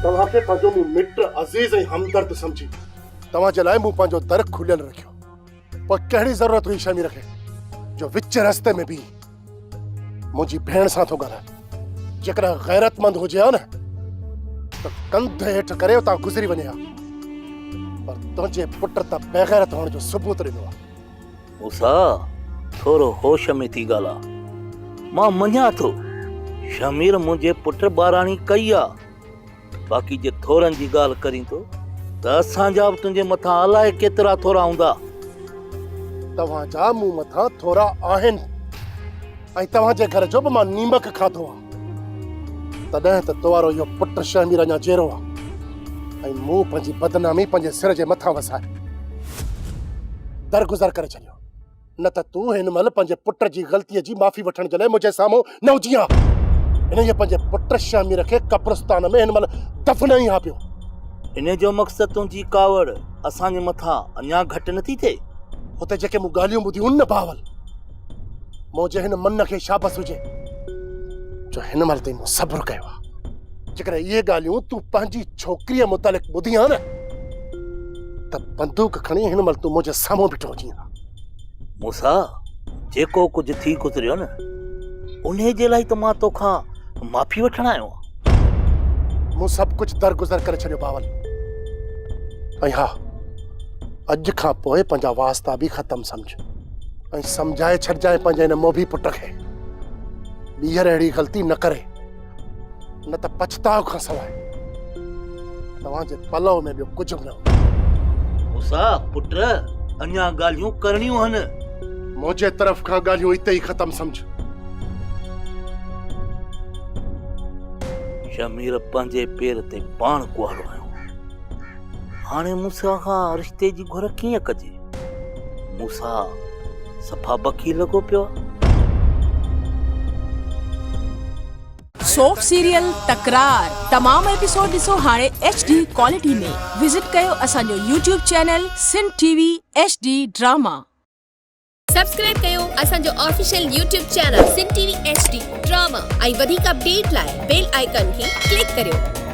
तव्हांखे पंहिंजो मूं मिट अज़ीज़ ऐं हमदर्द समझी तव्हांजे लाइ मूं पंहिंजो दर खुलियल रखियो। पोइ कहिड़ी ज़रूरत हुई शमी रखे जो विच रस्ते में बि मुंहिंजी भेण सां थो ॻाल्हाए। जेकॾहिं गैरतमंद हुजे हा न त कंध हेठि करे उतां गुज़री वञे हा, पर तुंहिंजे पुट त बेगैरत हुअण जो सबूत ॾिनो आहे। मूसा थोरो होश में थी ॻाल्हा। मां मञा थो शमीर मुंहिंजे पुट ॿाराणी कई आहे, बाक़ी जे थोरनि जी ॻाल्हि करीं थो त असांजा बि तुंहिंजे मथां अलाए केतिरा थोरा हूंदा। तव्हांजा मूं मथां थोरा आहिनि ऐं तव्हांजे घर जो बि मां नीमक खाधो आहे। तॾहिं त तोवारो इहो पुट शमीर अञा जेरो आहे ऐं मूं पंहिंजी बदनामी पंहिंजे सिर जे मथां वसाए दरगुज़र करे छॾियो। न त तूं हिन महिल पंहिंजे पुट जी ग़लतीअ जी माफ़ी वठण जे लाइ मुंहिंजे साम्हूं न हुजी हा। इन ये पंहिंजे पुट शमीर खे कब्रिस्तान में हिन महिल दफ़न ई हा पियो। इन जो मक़सदु तुंहिंजी कावड़ असांजे मथां अञा घटि नथी थिए। हुते जेके मूं ॻाल्हियूं ॿुधियूं न बावल, मुंहिंजे हिन मन खे शाबस हुजे जो हिन महिल ताईं मूं सब्र कयो आहे। जेकॾहिं इहे ॻाल्हियूं तूं पंहिंजी छोकिरीअ मुतालिक़ ॿुधी हा न त बंदूक खणी हिन महिल तूं मुंहिंजे साम्हूं बीठो हुजी हा। मूसा जेको कुझु थी गुज़रियो न उन जे लाइ त मां तोखां माफ़ी वठण आयो आहियां। मूं सभु कुझु दरगुज़र करे छॾियो बावल। ऐं हा, अॼु खां पोइ पंहिंजा वास्ता बि ख़तमु सम्झ ऐं सम्झाए छॾिजांइ पंहिंजे हिन मोभी पुट खे ॿीहर अहिड़ी ग़लती न करे, न त पछताव खां सवाइ तव्हांजे पलव में ॿियो कुझु बि न हूंदो। मूसा पुट अञा ॻाल्हियूं करणियूं आहिनि। मुंहिंजे तरफ़ खां ॻाल्हियूं हिते ई ख़तमु सम्झ। शमीर पंहिंजे पेर ते पाण कुहाड़ो आयो। हाणे मूसा खां रिश्ते जी घुर कीअं कजे? मूसा सफ़ा बखी लॻो पियो। सोप सीरियल तकरार तमाम एपिसोड ॾिसो हाणे HD क्वालिटी में। विजिट कयो असांजो YouTube channel Sindh TV HD drama. Subscribe कयो असांजो official YouTube channel Sindh TV HD drama ऐं वधीक अपडेट लाइ बेल आइकन खे क्लिक करियो।